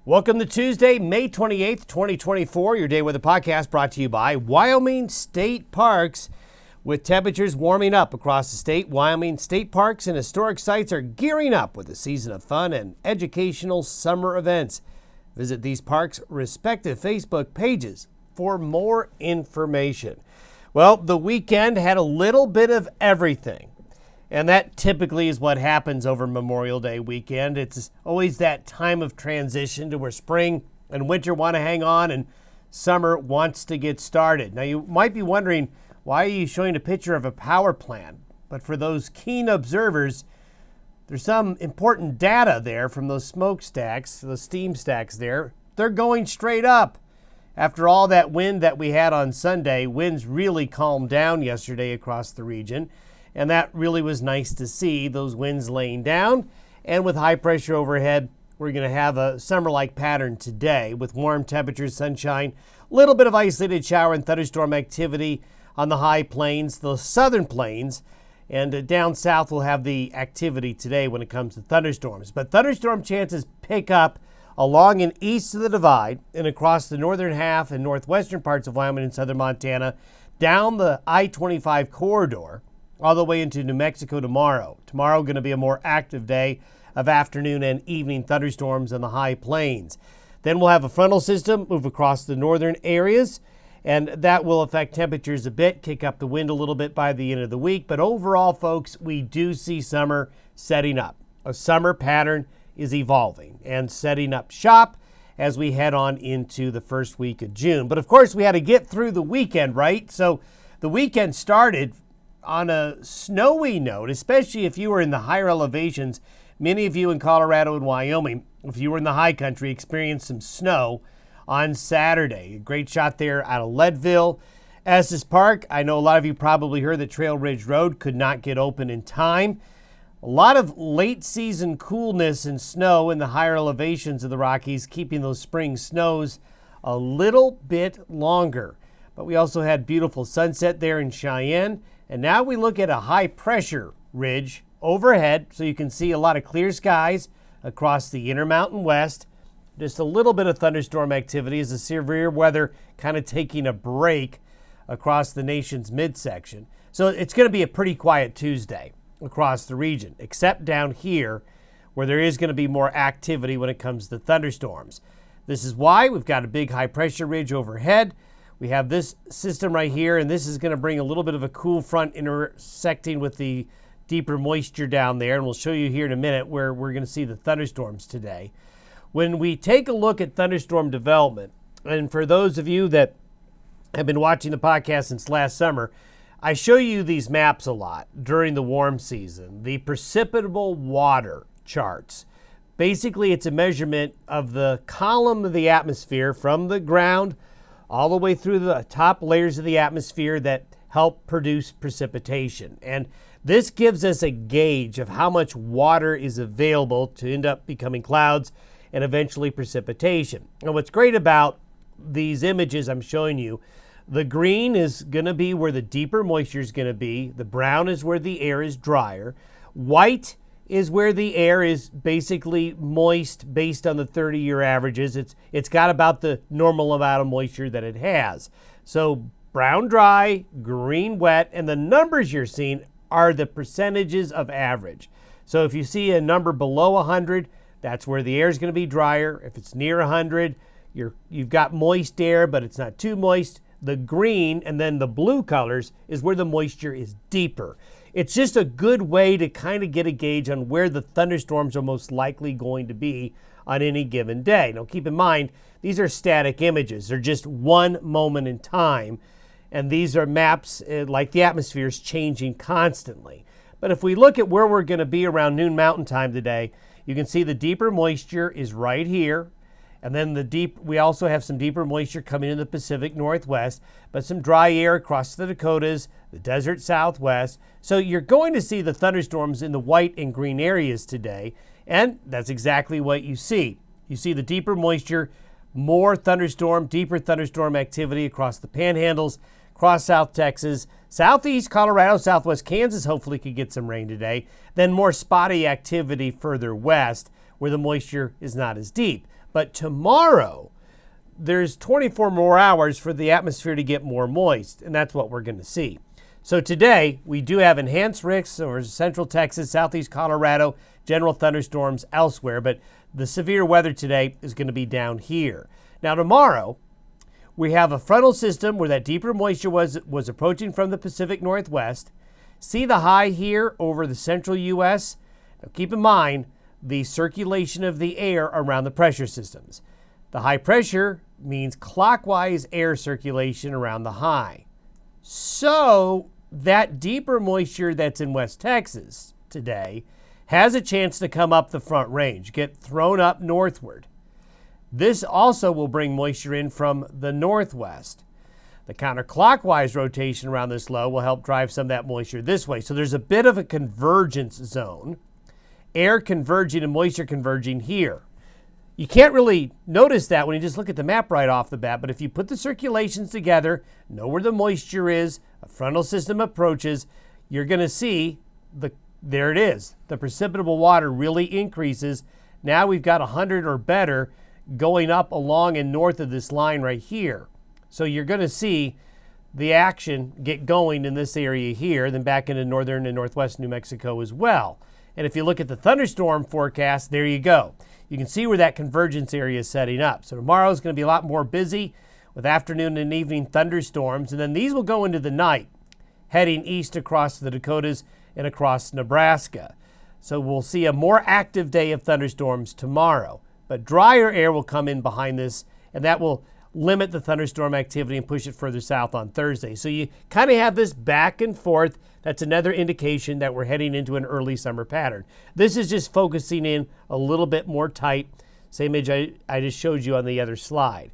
Welcome to Tuesday, May 28th, 2024. Your Day Weather Podcast brought to you by Wyoming State Parks. With temperatures warming up across the state, Wyoming State Parks and historic sites are gearing up with a season of fun and educational summer events. Visit these parks' respective Facebook pages for more information. Well, the weekend had a little bit of everything. And that typically is what happens over Memorial Day weekend. It's always that time of transition to where spring and winter want to hang on and summer wants to get started. Now, you might be wondering, why are you showing a picture of a power plant? But for those keen observers, there's some important data there from those smokestacks, the steam stacks there. They're going straight up. After all that wind that we had on Sunday, winds really calmed down yesterday across the region. And that really was nice to see, those winds laying down. And with high pressure overhead, we're going to have a summer-like pattern today with warm temperatures, sunshine, a little bit of isolated shower and thunderstorm activity on the high plains, the southern plains, and down south we'll have the activity today when it comes to thunderstorms. But thunderstorm chances pick up along and east of the divide and across the northern half and northwestern parts of Wyoming and southern Montana, down the I-25 corridor, all the way into New Mexico tomorrow. Tomorrow going to be a more active day of afternoon and evening thunderstorms on the high plains. Then we'll have a frontal system move across the northern areas, and that will affect temperatures a bit, kick up the wind a little bit by the end of the week. But overall, folks, we do see summer setting up. A summer pattern is evolving and setting up shop as we head on into the first week of June. But of course, we had to get through the weekend, right? So the weekend started on a snowy note, especially if you were in the higher elevations. Many of you in Colorado and Wyoming, if you were in the high country, experienced some snow on Saturday. A great shot there out of Leadville. Estes Park, I know a lot of you probably heard that Trail Ridge Road could not get open in time. A lot of late season coolness and snow in the higher elevations of the Rockies, keeping those spring snows a little bit longer. But we also had beautiful sunset there in Cheyenne. And now we look at a high pressure ridge overhead, so you can see a lot of clear skies across the Intermountain West. Just a little bit of thunderstorm activity as the severe weather kind of taking a break across the nation's midsection. So it's going to be a pretty quiet Tuesday across the region, except down here where there is going to be more activity when it comes to thunderstorms. This is why we've got a big high pressure ridge overhead. We have this system right here, and this is going to bring a little bit of a cool front intersecting with the deeper moisture down there, and we'll show you here in a minute where we're going to see the thunderstorms today. When we take a look at thunderstorm development, and for those of you that have been watching the podcast since last summer, I show you these maps a lot during the warm season, the precipitable water charts. Basically, it's a measurement of the column of the atmosphere from the ground all the way through the top layers of the atmosphere that help produce precipitation. And this gives us a gauge of how much water is available to end up becoming clouds and eventually precipitation. And what's great about these images I'm showing you, the green is going to be where the deeper moisture is going to be. The brown is where the air is drier. White is where the air is basically moist based on the 30-year averages. It's got about the normal amount of moisture that it has. So brown dry, green wet, and the numbers you're seeing are the percentages of average. So if you see a number below 100, that's where the air is going to be drier. If it's near 100, you've got moist air, but it's not too moist. The green and then the blue colors is where the moisture is deeper. It's just a good way to kind of get a gauge on where the thunderstorms are most likely going to be on any given day. Now, keep in mind, these are static images. They're just one moment in time, and these are maps like the atmosphere is changing constantly. But if we look at where we're going to be around noon Mountain Time today, you can see the deeper moisture is right here. And then we also have some deeper moisture coming in the Pacific Northwest, but some dry air across the Dakotas, the desert Southwest. So you're going to see the thunderstorms in the white and green areas today, and that's exactly what you see. You see the deeper moisture, more thunderstorm, deeper thunderstorm activity across the panhandles, across South Texas, southeast Colorado, southwest Kansas hopefully could get some rain today, then more spotty activity further west where the moisture is not as deep. But tomorrow, there's 24 more hours for the atmosphere to get more moist, and that's what we're going to see. So today, we do have enhanced risks over central Texas, southeast Colorado, general thunderstorms elsewhere, but the severe weather today is going to be down here. Now tomorrow, we have a frontal system where that deeper moisture was approaching from the Pacific Northwest. See the high here over the central U.S.? Now keep in mind the circulation of the air around the pressure systems. The high pressure means clockwise air circulation around the high. So that deeper moisture that's in West Texas today has a chance to come up the Front Range, get thrown up northward. This also will bring moisture in from the northwest. The counterclockwise rotation around this low will help drive some of that moisture this way. So there's a bit of a convergence zone, air converging and moisture converging here. You can't really notice that when you just look at the map right off the bat, but if you put the circulations together, know where the moisture is, a frontal system approaches, you're going to see there it is. The precipitable water really increases. Now we've got 100 or better going up along and north of this line right here. So you're going to see the action get going in this area here, then back into northern and northwest New Mexico as well. And if you look at the thunderstorm forecast, there you go. You can see where that convergence area is setting up. So tomorrow is going to be a lot more busy with afternoon and evening thunderstorms. And then these will go into the night, heading east across the Dakotas and across Nebraska. So we'll see a more active day of thunderstorms tomorrow. But drier air will come in behind this, and that will limit the thunderstorm activity and push it further south on Thursday. So you kind of have this back and forth. That's another indication that we're heading into an early summer pattern. This is just focusing in a little bit more tight, same image I just showed you on the other slide.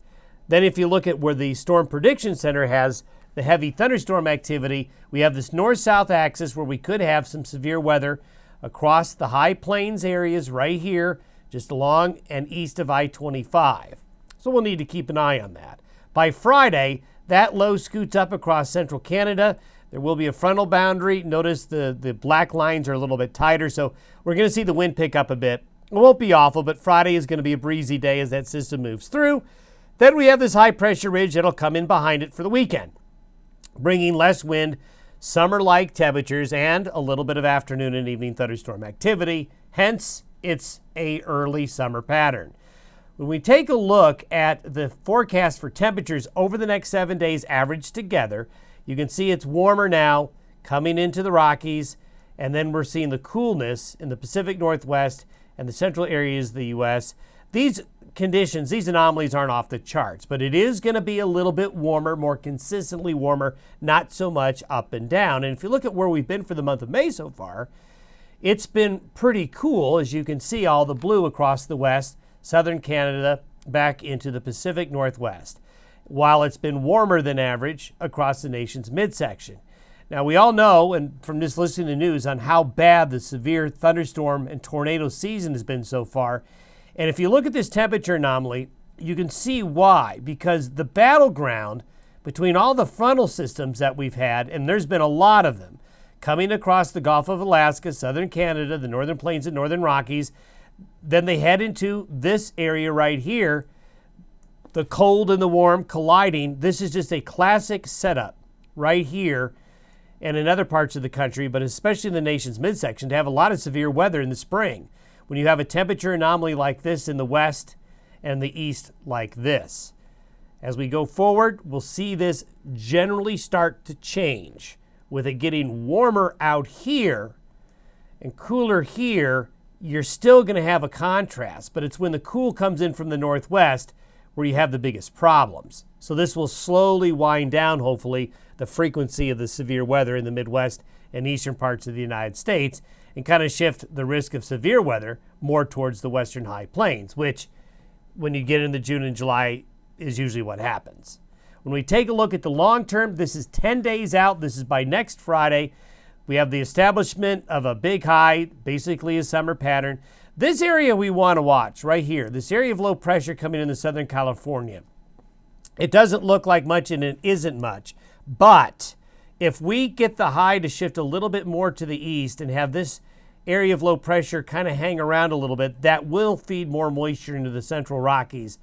Then if you look at where the Storm Prediction Center has the heavy thunderstorm activity, we have this north-south axis where we could have some severe weather across the high plains areas right here, just along and east of I-25. So we'll need to keep an eye on that. By Friday, that low scoots up across central Canada. There will be a frontal boundary. Notice the black lines are a little bit tighter, so we're going to see the wind pick up a bit. It won't be awful, but Friday is going to be a breezy day as that system moves through. Then we have this high pressure ridge that'll come in behind it for the weekend, bringing less wind, summer-like temperatures, and a little bit of afternoon and evening thunderstorm activity. Hence, it's a early summer pattern. When we take a look at the forecast for temperatures over the next 7 days averaged together, you can see it's warmer now coming into the Rockies, and then we're seeing the coolness in the Pacific Northwest and the central areas of the U.S. These conditions, these anomalies aren't off the charts, but it is going to be a little bit warmer, more consistently warmer, not so much up and down. And if you look at where we've been for the month of May so far, it's been pretty cool, as you can see all the blue across the west, southern Canada, back into the Pacific Northwest, while it's been warmer than average across the nation's midsection. Now, we all know, and from just listening to news, on how bad the severe thunderstorm and tornado season has been so far. And if you look at this temperature anomaly, you can see why. Because the battleground between all the frontal systems that we've had, and there's been a lot of them, coming across the Gulf of Alaska, southern Canada, the northern plains and northern Rockies, then they head into this area right here, the cold and the warm colliding. This is just a classic setup right here and in other parts of the country, but especially in the nation's midsection, to have a lot of severe weather in the spring when you have a temperature anomaly like this in the west and the east like this. As we go forward, we'll see this generally start to change, with it getting warmer out here and cooler here. You're still going to have a contrast, but it's when the cool comes in from the northwest where you have the biggest problems. So this will slowly wind down, hopefully, the frequency of the severe weather in the Midwest and eastern parts of the United States, and kind of shift the risk of severe weather more towards the western high plains, which, when you get into June and July, is usually what happens. When we take a look at the long term, this is 10 days out. This is by next Friday. We have the establishment of a big high, basically a summer pattern. This area we want to watch right here, this area of low pressure coming into Southern California. It doesn't look like much, and it isn't much. But if we get the high to shift a little bit more to the east and have this area of low pressure kind of hang around a little bit. That will feed more moisture into the central Rockies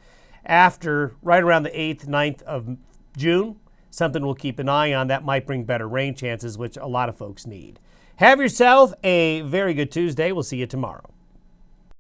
after right around the 8th, 9th of June. Something we'll keep an eye on. That might bring better rain chances, which a lot of folks need. Have yourself a very good Tuesday. We'll see you tomorrow.